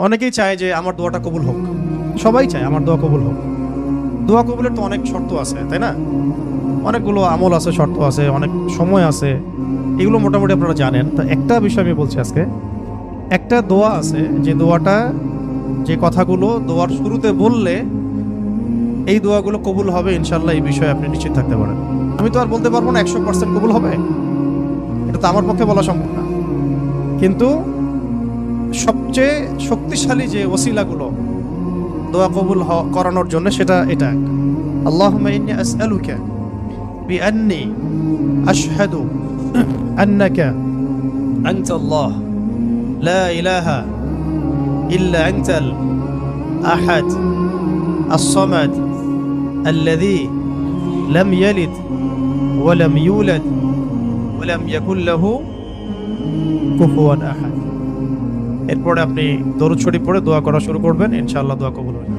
অনেকেই চায় যে আমার দোয়াটা কবুল হোক, সবাই চায় আমার দোয়া কবুল হোক। দোয়া কবুলের তো অনেক শর্ত আছে, তাই না? অনেকগুলো আমল আছে, শর্ত আছে, অনেক সময় আছে, এগুলো মোটামুটি আপনারা জানেন। তো একটা বিষয় আমি বলছি আজকে, একটা দোয়া আছে যে দোয়াটা, যে কথাগুলো দোয়ার শুরুতে বললে এই দোয়াগুলো কবুল হবে ইনশাল্লাহ, এই বিষয়ে আপনি নিশ্চিত থাকতে পারেন। আমি তো আর বলতে পারবো না 100% কবুল হবে, এটা তো আমার পক্ষে বলা সম্ভব না, কিন্তু সবচেয়ে শক্তিশালী যে ওসিলাগুলো দোয়া কবুল করানোর জন্য সেটা এটা। আল্লাহুম্মা ইন্নী আসআলুকা বিআন্নী আশহাদু আন্নাকা আনতাল্লাহ লা ইলাহা ইল্লা আনতাল আহাদ الصمد الذي لم يلد ولم يولد ولم يكن له كفوا أحد। এরপরে আপনি দরুদ শরীফ পড়ে দোয়া করা শুরু করবেন, ইনশাআল্লাহ দোয়া কবুল হবে।